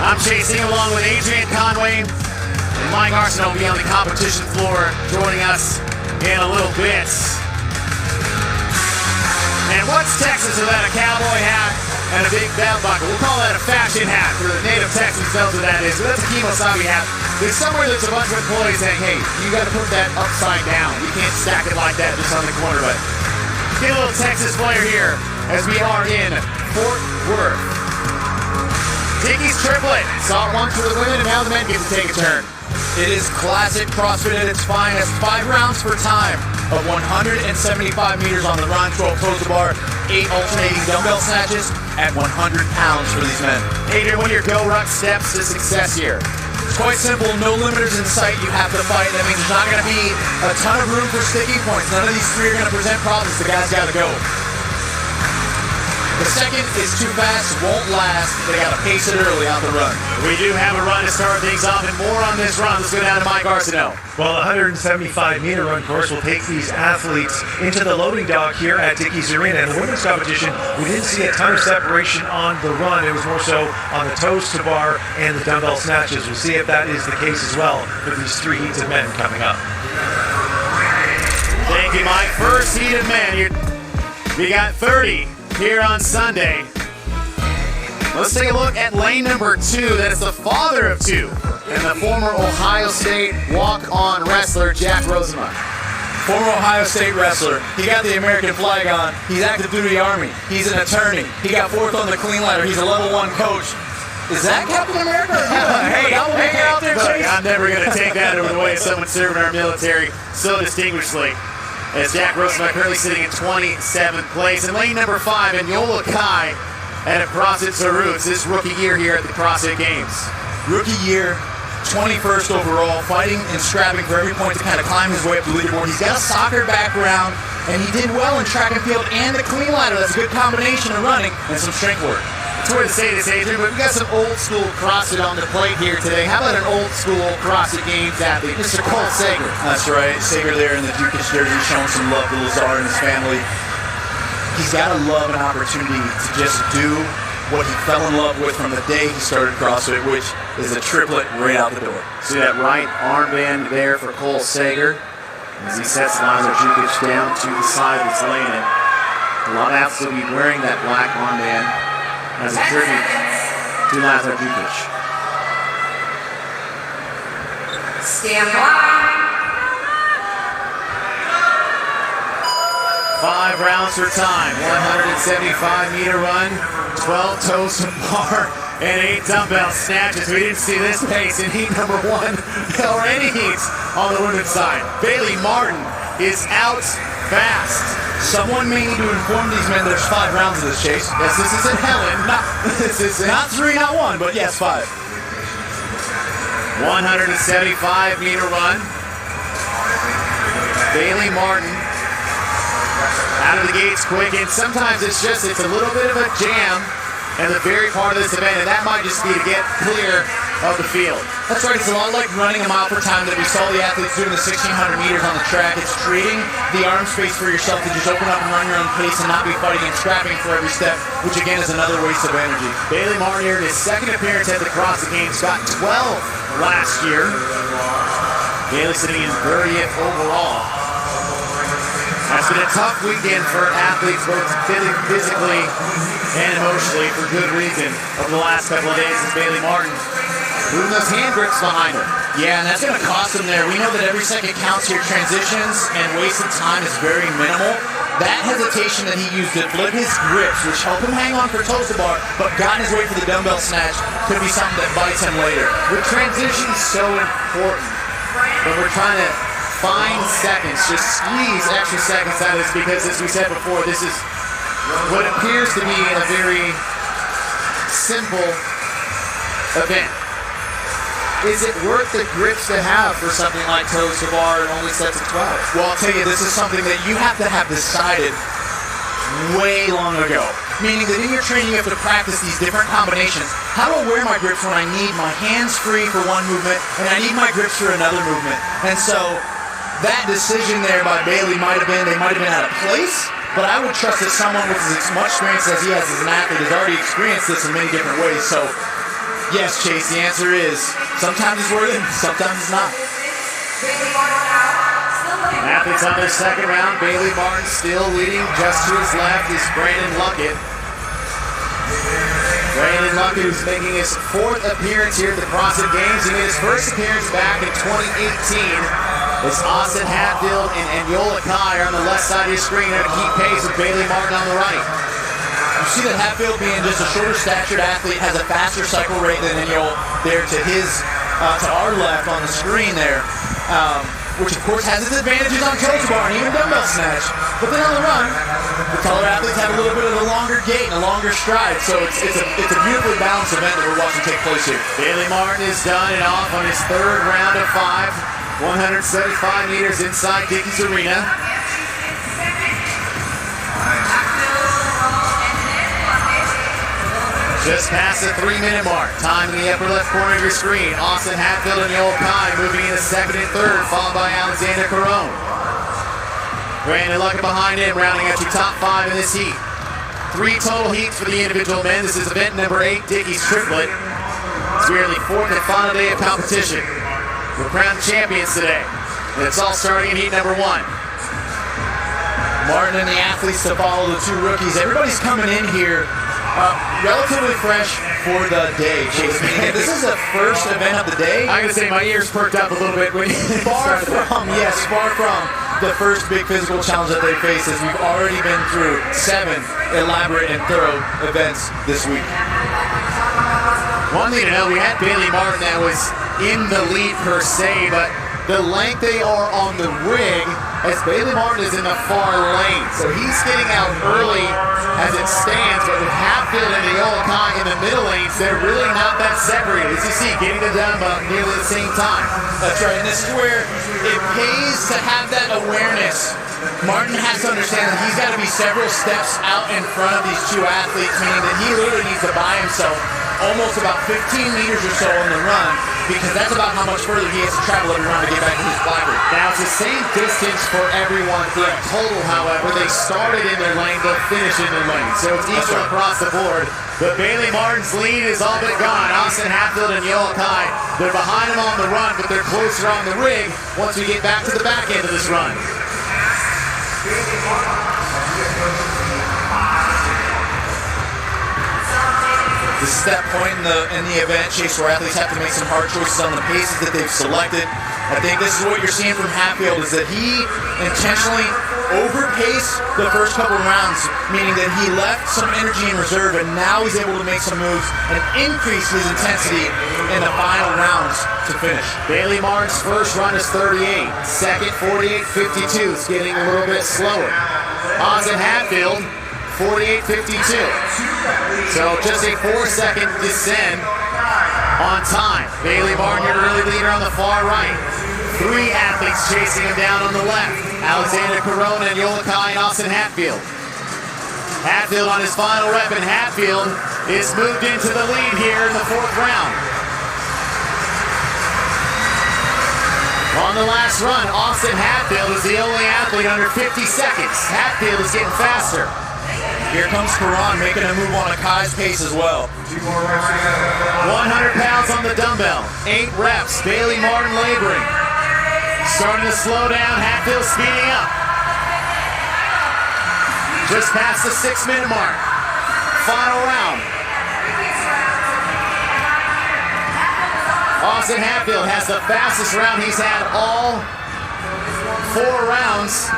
I'm chasing along with Adrian Conway. And Mike Arsenault will be on the competition floor joining us in a little bit. And what's Texas without a cowboy hat and a big belt buckle? We'll call that a fashion hat for the native Texans knows what that is. But that's a Kimosabe hat. There's somewhere there's a bunch of employees saying, hey, you got to put that upside down. You can't stack it like that just on the corner. But get a little Texas flair here as we are in Fort Worth. Dickey's triplet. Saw it once for the women, and now the men get to take a turn. It is classic CrossFit at its finest. 5 rounds per time of 175 meters on the run, 12 toes to bar, 8 alternating dumbbell snatches at 100 pounds for these men. Adrian, what are your go-ruck steps to success here? It's quite simple. No limiters in sight. You have to fight. That means there's not going to be a ton of room for sticking points. None of these 3 are going to present problems. The guys got to go. The second is too fast, won't last. They got to pace it early out the run. We do have a run to start things off, and more on this run. Let's go down to Mike Arsenault. Well, the 175-meter run course will take these athletes into the loading dock here at Dickey's Arena. In the women's competition, we didn't see a ton of separation on the run. It was more so on the toes to bar and the dumbbell snatches. We'll see if that is the case as well for these 3 heats of men coming up. Thank you, Mike. First heat of men. We got 30 here on Sunday. Let's take a look at lane number 2. That is the father of 2 and the former Ohio State walk-on wrestler, Jack Rosenman. Former Ohio State wrestler. He got the American flag on. He's active duty Army. He's an attorney. He got 4th on the clean ladder. He's a level 1 coach. Is that Captain America? Hey, out there, Chase? I'm never going to take that over the way of someone serving our military so distinguishedly. As Jack Rosenman currently sitting in 27th place. In lane number 5, and Yola Kai out of CrossFit Roots. This rookie year here at the CrossFit Games. Rookie year, 21st overall, fighting and scrapping for every point to kind of climb his way up the leaderboard. He's got a soccer background, and he did well in track and field and the clean ladder. That's a good combination of running and some strength work. It's hard to say this, Adrian, but we got some old school CrossFit on the plate here today. How about an old school CrossFit Games athlete, Mr. Cole Sager? That's right, Sager there in the Dukish jersey, showing some love to Lazar and his family. He's got to love an opportunity to just do what he fell in love with from the day he started CrossFit, which is a triplet right out the door. See that right armband there for Cole Sager as he sets Lazar Dukic down to the side of his lane. And a lot of athletes will be wearing that black armband as a tribute to Lazar Dukic. Stand by. 5 rounds for time, 175-meter run, 12 toes to bar, and 8 dumbbell snatches. We didn't see this pace in heat number 1 or any heats on the women's side. Bailey Martin is out fast. Someone may need to inform these men there's 5 rounds of this, Chase. Yes, this isn't Helen. This is not 3, not 1, but yes, 5. 175-meter run. Bailey Martin out of the gates quick, and sometimes it's a little bit of a jam in the very part of this event, and that might just be to get clear of the field. That's right, it's a lot like running a mile per time that we saw the athletes doing the 1,600 meters on the track. It's creating the arm space for yourself to just open up and run your own pace and not be fighting and scrapping for every step, which again is another waste of energy. Bailey Martin here in his 2nd appearance at the CrossFit Games, got 12 last year. Bailey sitting in 30th overall. That's been a tough weekend for athletes, both physically and emotionally, for good reason, over the last couple of days as Bailey Martin moving those hand grips behind him. Yeah, and that's going to cost him there. We know that every second counts here. Transitions and wasted time is very minimal. That hesitation that he used to flip his grips, which helped him hang on for toes to bar, but got in his way for the dumbbell snatch, could be something that bites him later. With transitions so important, when we're trying to find seconds, just squeeze extra seconds out of this, because as we said before, this is what appears to be a very simple event. Is it worth the grips to have for something like toes to bar and only sets of 12? Well, I'll tell you, this is something that you have to have decided way long ago. Meaning that in your training you have to practice these different combinations. How do I wear my grips when I need my hands free for one movement and I need my grips for another movement? And so that decision there by Bailey might have been out of place, but I would trust that someone with as much experience as he has as an athlete has already experienced this in many different ways. So Yes, Chase, the answer is sometimes it's worth it, sometimes it's not. Athletes on their second round. Bailey Martin still leading. Just to his left is Brandon Luckett. Brandon Luckett, who's making his fourth appearance here at the CrossFit Games. He made his first appearance back in 2018. It's Austin Hatfield and Yola Kai are on the left side of your screen there to keep pace with Bailey Martin on the right. You see that Hatfield, being just a shorter statured athlete, has a faster cycle rate than Yola there to our left on the screen there. Which of course has its advantages on toes to bar and even dumbbell snatch. But then on the run, the taller athletes have a little bit of a longer gait and a longer stride. So it's a beautifully balanced event that we're watching take place here. Bailey Martin is done and off on his third round of 5, 175 meters inside Dickies Arena. Just past the 3-minute mark. Time in the upper left corner of your screen. Austin Hatfield and Yoel Kai moving into second and third, followed by Alexander Caron. Brandon Luckett behind him, rounding out your top 5 in this heat. 3 total heats for the individual men. This is event number 8, Dickie's Triplet. It's really 4th and final day of competition. We're crowned champions today. And it's all starting in heat number 1. Martin and the athletes to follow the 2 rookies. Everybody's coming in here relatively fresh for the day, Chase. This is the first event of the day. I'm going to say my ears perked up a little bit when you far from the first big physical challenge that they face, as we've already been through 7 elaborate and thorough events this week. One thing to know, we had Bailey Martin that was in the lead per se, but the length they are on the rig, as Bailey Martin is in the far lane. So he's getting out early as it stands, but with Hatfield and Yoel Kai in the middle lanes, they're really not that separated. As you see, getting it done about nearly the same time. That's right, and this is where it pays to have that awareness. Martin has to understand that he's got to be several steps out in front of these 2 athletes, meaning that he literally needs to buy himself almost about 15 meters or so on the run, because that's about how much further he has to travel every round to get back to his placard. Now it's the same distance for everyone in total, however. They started in their lane, they'll finish in their lane. So it's equal across the board. But Bailey Martin's lead is all but gone. Austin Hatfield and Yoel Kai, they're behind him on the run, but they're closer on the rig once we get back to the back end of this run. This is that point in the event, Chase, where athletes have to make some hard choices on the paces that they've selected. I think this is what you're seeing from Hatfield, is that he intentionally overpaced the first couple rounds, meaning that he left some energy in reserve, and now he's able to make some moves and increase his intensity in the final rounds to finish. Bailey Martin's first run is 38. Second, 48.52. It's getting a little bit slower. Austin Hatfield, 48.52. So just a 4-second descent on time. Bailey Martin, your early leader on the far right. 3 athletes chasing him down on the left. Alexander Caron and Yoel Kai and Austin Hatfield. Hatfield on his final rep, and Hatfield is moved into the lead here in the 4th round. On the last run, Austin Hatfield is the only athlete under 50 seconds. Hatfield is getting faster. Here comes Caron making a move on a Kai's pace as well. 100 pounds on the dumbbell, 8 reps. Bailey Martin laboring. Starting to slow down, Hatfield speeding up. Just past the 6-minute mark. Final round. Austin Hatfield has the fastest round he's had all 4 rounds.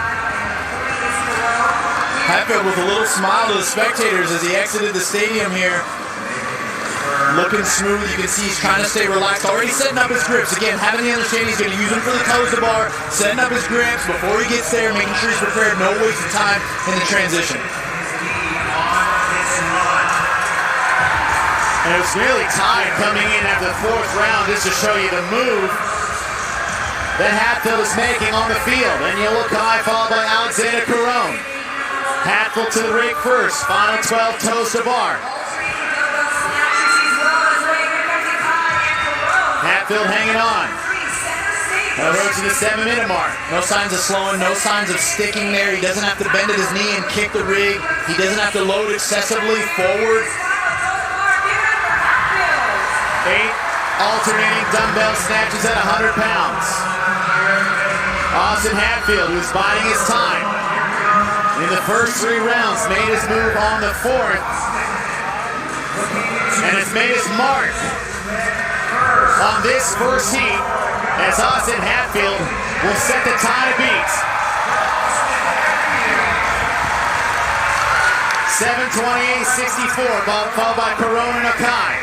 Hatfield with a little smile to the spectators as he exited the stadium here. Looking smooth, you can see he's trying to stay relaxed, already setting up his grips. Again, having the understanding he's going to use them for the toes to bar, setting up his grips before he gets there, making sure he's prepared, no waste of time in the transition. And it was really tied coming in at the 4th round, just to show you the move that Hatfield is making on the field. And Yoel Kai followed by Alexander Caron. Hatfield to the rig first, final 12 toes to bar. Hatfield hanging on. Approaching the 7-minute mark. No signs of slowing, no signs of sticking there. He doesn't have to bend at his knee and kick the rig. He doesn't have to load excessively forward. alternating dumbbell snatches at 100 pounds. Austin Hatfield, who's biding his time in the first 3 rounds, made his move on the 4th, and has made his mark on this first heat as Austin Hatfield will set the time to beat. 7:28.64, followed by Corona Nakai.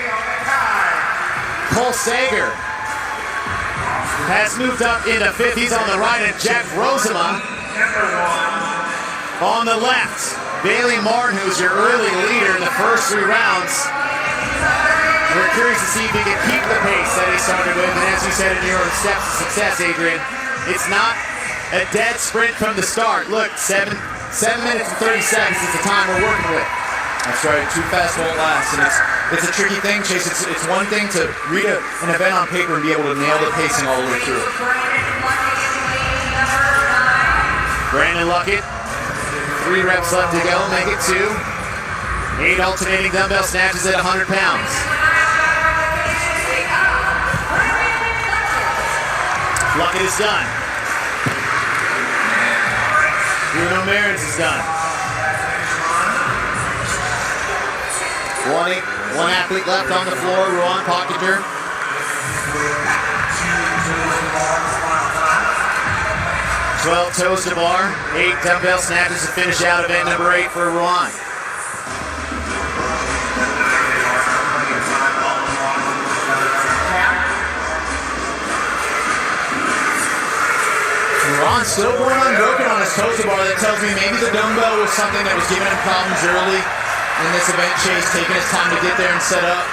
Cole Sager has moved up into 5th. He's on the right, and Jack Rosema on the left. Bailey Martin, who's your early leader in the first 3 rounds. We're curious to see if he can keep the pace that he started with. And as you said in your steps to success, Adrian, it's not a dead sprint from the start. Look, 7 minutes and 30 seconds is the time we're working with. That's right, too fast won't last, and it's a tricky thing, Chase. It's one thing to read an event on paper and be able to nail the pacing all the way through. Brandon Luckett, 3 reps left to go, make it 2. 8 alternating dumbbell snatches at 100 pounds. Luckett is done. Bruno Marins is done. One athlete left on the floor, Ruan Pottinger. 12 toes to bar, 8 dumbbell snatches to finish out event number 8 for Ruan. Ruan's still going unbroken on his toes to bar. That tells me maybe the dumbbell was something that was giving him problems early in this event. Chase taking his time to get there and set up.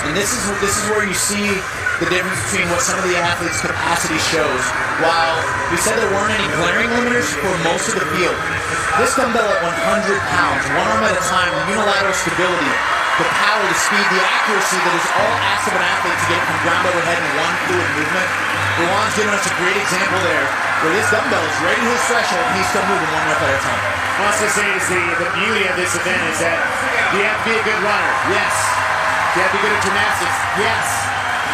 And this is where you see the difference between what some of the athletes' capacity shows. While we said there weren't any glaring limiters for most of the field, this dumbbell at 100 pounds, one arm at a time, the unilateral stability, the power, the speed, the accuracy that is all asked of an athlete to get from ground overhead in one fluid movement. Ruan's giving us a great example there, where this dumbbell is right at his threshold and he's still moving 1 rep at a time. I also say is the beauty of this event is that you have to be a good runner. Yes. Do you have to be good at gymnastics? Yes.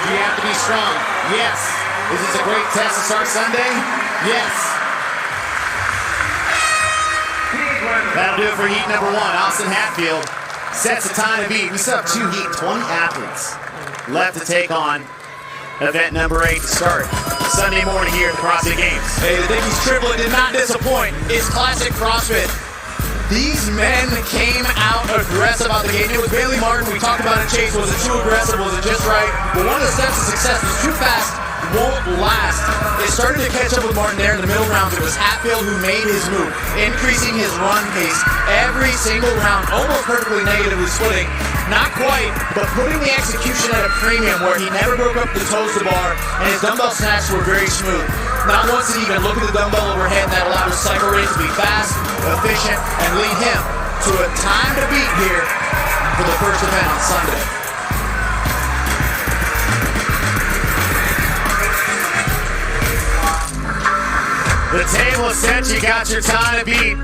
Do you have to be strong? Yes. Is this a great test to start Sunday? Yes. That'll do it for heat number 1. Austin Hatfield sets the time to beat. We still have 2 heat, 20 athletes left to take on event number 8 to start Sunday morning here at the CrossFit Games. Hey, the Dickies triplet did not disappoint. It's classic CrossFit. These men came out aggressive out the gate. It was Bailey Martin. We talked about it, Chase. Was it too aggressive? Was it just right? But one of the steps to success was too fast won't last. It started to catch up with Martin there in the middle rounds. It was Hatfield who made his move, increasing his run pace every single round, almost perfectly negatively splitting. Not quite, but putting the execution at a premium where he never broke up the toes to bar, and his dumbbell snatches were very smooth. Not once did he even look at the dumbbell overhead, and that allowed his cycle rate to be fast, efficient, and lead him to a time to beat here for the first event on Sunday. The table is set. You got your time to beat.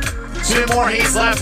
2 more heats left.